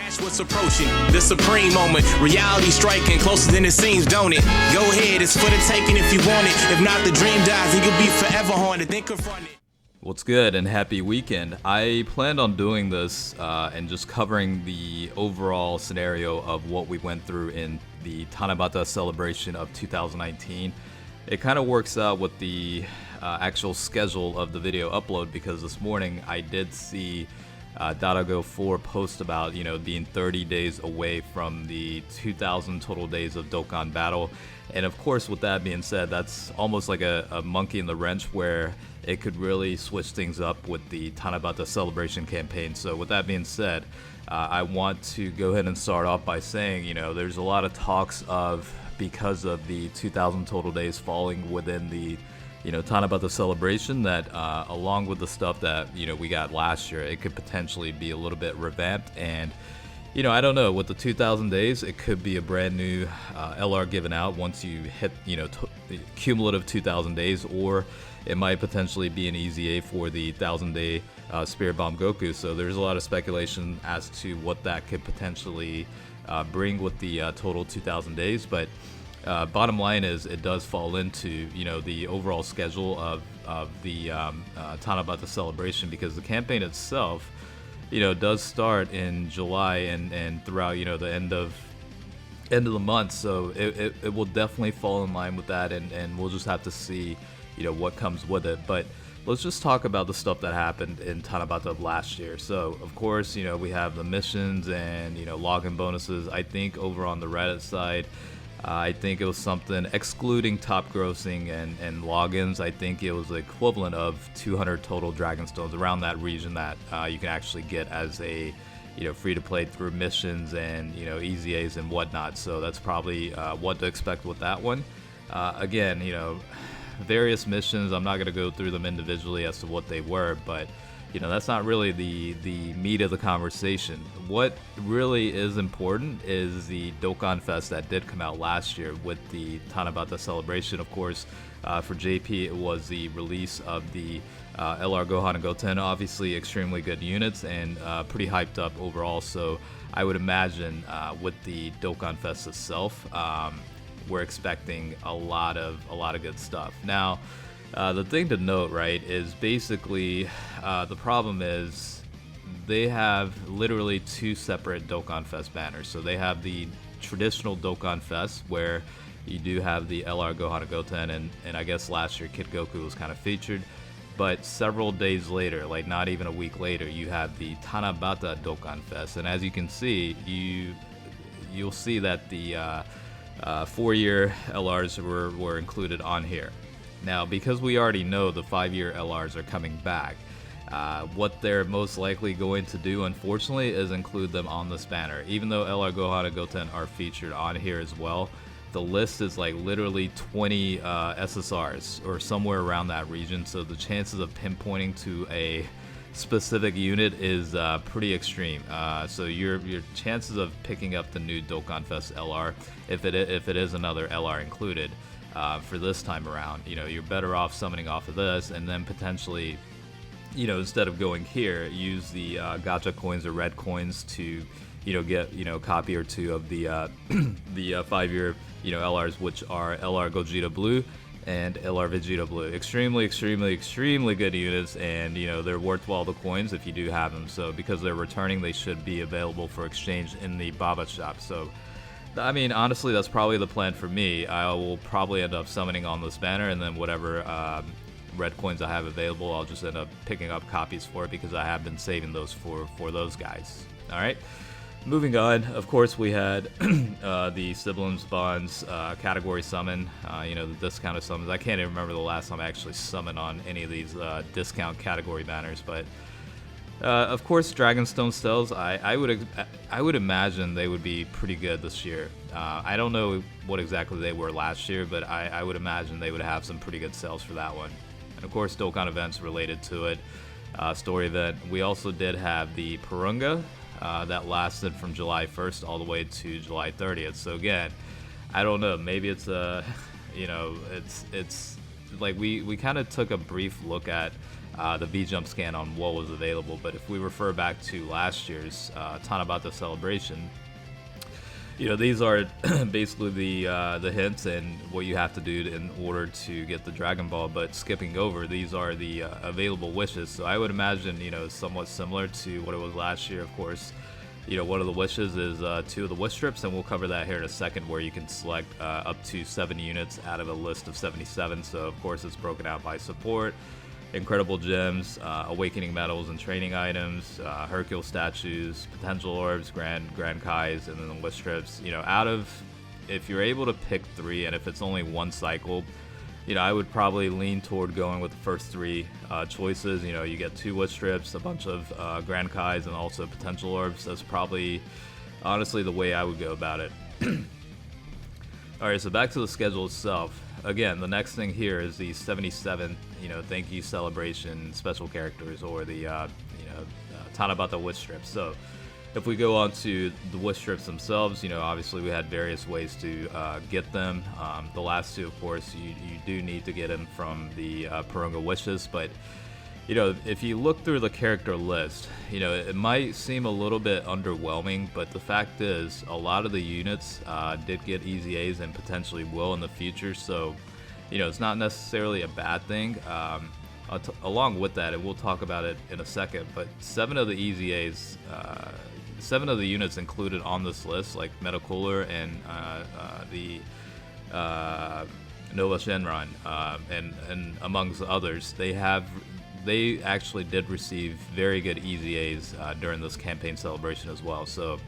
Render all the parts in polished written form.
Watch what's approaching, the supreme moment. Reality striking closer than it seems, don't it? Go ahead, it's for the taking if you want it. If not, the dream dies and you'll be forever haunted. Then confront it. What's good and happy weekend. I planned on doing this and just covering the overall scenario of what we went through in the Tanabata Celebration of 2019. It kind of works out with the actual schedule of the video upload, because this morning I did see Darago 4 post about, being 30 days away from the 2,000 total days of Dokkan Battle. And of course, with that being said, that's almost like a monkey in the wrench where it could really switch things up with the Tanabata Celebration campaign. So with that being said, I want to go ahead and start off by saying, there's a lot of talks of, because of the 2,000 total days falling within the Tanabata Celebration, that along with the stuff that we got last year, it could potentially be a little bit revamped. And I don't know, with the 2,000 days, it could be a brand new LR given out once you hit cumulative 2,000 days, or it might potentially be an EZA for the 1,000-day Spirit Bomb Goku. So there's a lot of speculation as to what that could potentially bring with the total 2,000 days. But bottom line is, it does fall into the overall schedule of the Tanabata Celebration, because the campaign itself does start in July and throughout the end of the month. So it will definitely fall in line with that, and we'll just have to see what comes with it. But let's just talk about the stuff that happened in Tanabata of last year. So of course, we have the missions and login bonuses. I think over on the Reddit side, I think it was something excluding top grossing and logins. I think it was the equivalent of 200 total Dragonstones around that region that you can actually get as a free to play through missions and EZAs and whatnot. So that's probably what to expect with that one. Again, various missions, I'm not going to go through them individually as to what they were, but that's not really the meat of the conversation. What really is important is the Dokkan Fest that did come out last year with the Tanabata Celebration. Of course, for JP, it was the release of the LR Gohan and Goten. Obviously, extremely good units and pretty hyped up overall. So I would imagine with the Dokkan Fest itself, we're expecting a lot of good stuff. Now, the thing to note, right, is basically the problem is they have literally two separate Dokkan Fest banners. So they have the traditional Dokkan Fest, where you do have the LR Gohan and Goten, and I guess last year Kid Goku was kind of featured. But several days later, like not even a week later, you have the Tanabata Dokkan Fest. And as you can see, you'll see that the 4-year LRs were included on here. Now, because we already know the 5-year LRs are coming back, what they're most likely going to do, unfortunately, is include them on this banner. Even though LR Gohan and Goten are featured on here as well, the list is like literally 20 SSRs or somewhere around that region. So the chances of pinpointing to a specific unit is pretty extreme. So your chances of picking up the new Dokkan Fest LR, if it is another LR included, for this time around, you're better off summoning off of this, and then potentially, instead of going here, use the gacha coins or red coins to, get a copy or two of the the 5-year LRs, which are LR Gogeta Blue and LR Vegeta Blue. Extremely good units, and they're worthwhile the coins if you do have them. So because they're returning, they should be available for exchange in the Baba shop. So I mean, honestly, that's probably the plan for me. I will probably end up summoning on this banner, and then whatever red coins I have available, I'll just end up picking up copies for it, because I have been saving those for those guys. All right, moving on. Of course, we had the Siblings Bonds category summon, the discounted summons. I can't even remember the last time I actually summoned on any of these discount category banners, but of course, Dragonstone Stells, I would imagine they would be pretty good this year. I don't know what exactly they were last year, but I would imagine they would have some pretty good sales for that one. And of course, Dokkan events related to it. Story event. We also did have the Purunga that lasted from July 1st all the way to July 30th. So again, I don't know. Maybe it's it's like we kind of took a brief look at the V-Jump scan on what was available. But if we refer back to last year's Tanabata Celebration, these are basically the hints and what you have to do in order to get the Dragon Ball. But skipping over, these are the available wishes. So I would imagine, somewhat similar to what it was last year. Of course, one of the wishes is 2 of the wish strips, and we'll cover that here in a second, where you can select up to 7 units out of a list of 77. So of course, it's broken out by support, incredible gems, awakening medals and training items, Hercule statues, potential orbs, grand kais, and then the wish strips. If you're able to pick 3, and if it's only 1 cycle, I would probably lean toward going with the first 3 choices. You get 2 wish strips, a bunch of grand kais, and also potential orbs. That's probably honestly the way I would go about it. Alright, so back to the schedule itself. Again, the next thing here is the 77th, thank you celebration special characters, or the, Tanabata wish strips. So, if we go on to the wish strips themselves, obviously we had various ways to get them. The last 2, of course, you do need to get them from the Porunga wishes, but if you look through the character list, it might seem a little bit underwhelming, but the fact is, a lot of the units did get easy A's and potentially will in the future, so, it's not necessarily a bad thing. Along with that, and we'll talk about it in a second, but 7 of the easy A's, 7 of the units included on this list, like Metacolor and the Nova Shenron, and amongst others, they actually did receive very good easy A's during this campaign celebration as well. So,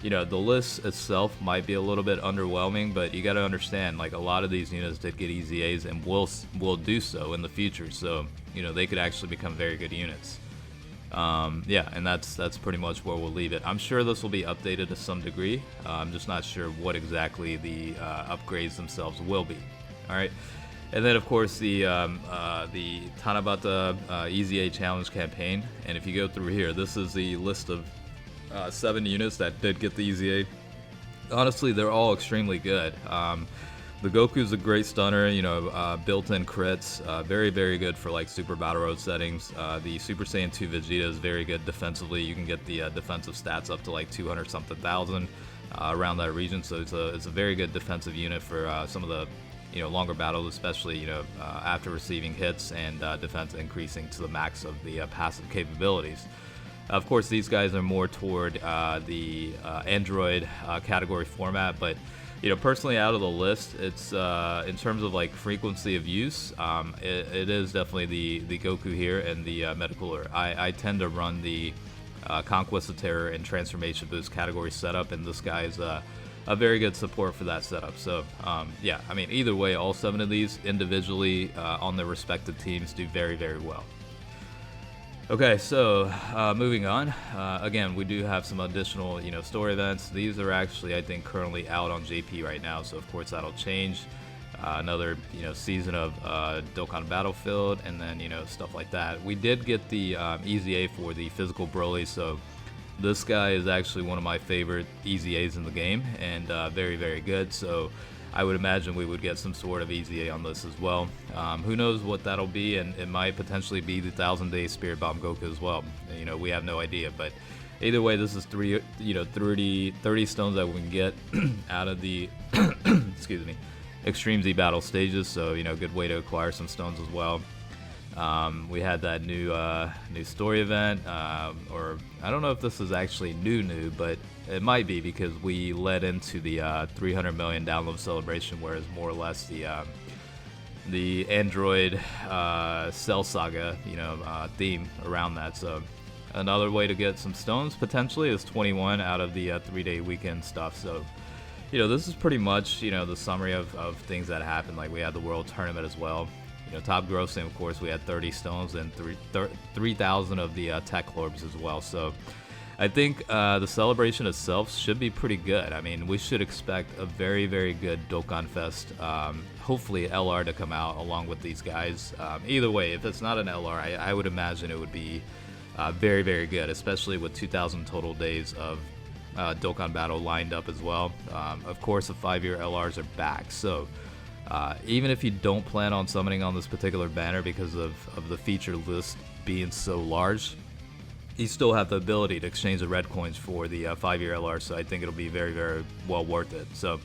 the list itself might be a little bit underwhelming, but you got to understand, like, a lot of these units did get easy A's and will do so in the future. So, they could actually become very good units. And that's pretty much where we'll leave it. I'm sure this will be updated to some degree. I'm just not sure what exactly the upgrades themselves will be. All right. And then, of course, the Tanabata Easy A Challenge campaign. And if you go through here, this is the list of 7 units that did get the Easy A. Honestly, they're all extremely good. The Goku's a great stunner, built-in crits, very, very good for like Super Battle Road settings. The Super Saiyan 2 Vegeta is very good defensively. You can get the defensive stats up to like 200-something thousand around that region, so it's a very good defensive unit for some of the longer battles, especially after receiving hits and defense increasing to the max of the passive capabilities. Of course, these guys are more toward the Android category format, but personally, out of the list, it's in terms of like frequency of use, it is definitely the Goku here and the Metacolor. I tend to run the Conquest of Terror and Transformation Boost category setup, and this guy is a very good support for that setup. So either way, all 7 of these individually on their respective teams do very, very well. Okay, so moving on. Again, we do have some additional, story events. These are actually, I think, currently out on JP right now, so of course that'll change. Another, season of Dokkan Battlefield, and then, stuff like that. We did get the Easy A for the physical Broly, so this guy is actually one of my favorite Easy A's in the game, and very, very good. So I would imagine we would get some sort of Easy A on this as well. Who knows what that'll be, and it might potentially be the 1000-day Spirit Bomb Goku as well. We have no idea, but either way, this is 30 stones that we can get out of the excuse me, Extreme Z Battle stages. So good way to acquire some stones as well. We had that new story event, or I don't know if this is actually new, but it might be, because we led into the 300 million download celebration, whereas more or less the Android Cell Saga theme around that. So another way to get some stones potentially is 21 out of the 3-day weekend stuff. So this is pretty much the summary of things that happened. Like, we had the World Tournament as well. Top grossing, of course, we had 30 stones and 3,000 of the tech orbs as well. So I think the celebration itself should be pretty good. I mean, we should expect a very, very good Dokkan Fest. Hopefully LR to come out along with these guys. Either way, if it's not an LR, I would imagine it would be very, very good, especially with 2,000 total days of Dokkan Battle lined up as well. Of course, the 5-year LRs are back, so even if you don't plan on summoning on this particular banner because of the feature list being so large, you still have the ability to exchange the red coins for the 5-year LR, so I think it'll be very, very well worth it. So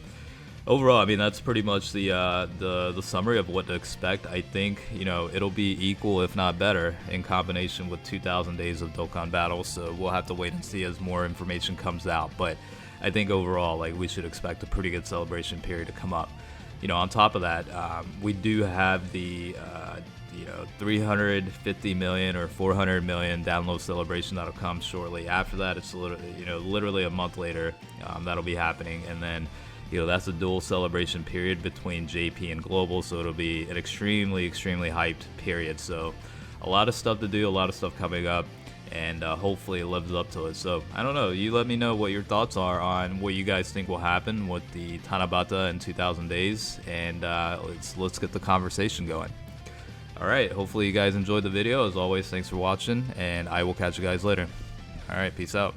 overall, I mean, that's pretty much the summary of what to expect. I think, you know, it'll be equal, if not better, in combination with 2,000 days of Dokkan Battle, so we'll have to wait and see as more information comes out. But I think overall, like, we should expect a pretty good celebration period to come up. You know, on top of that, we do have the 350 million or 400 million download celebration that'll come shortly after that. It's literally a month later that'll be happening, and then, you know, that's a dual celebration period between JP and Global, so it'll be an extremely hyped period. So a lot of stuff to do, a lot of stuff coming up, and hopefully it lives up to it. So I don't know, you let me know what your thoughts are on what you guys think will happen with the Tanabata in 2,000 days, and let's get the conversation going. Alright, hopefully you guys enjoyed the video. As always, thanks for watching, and I will catch you guys later. Alright, peace out.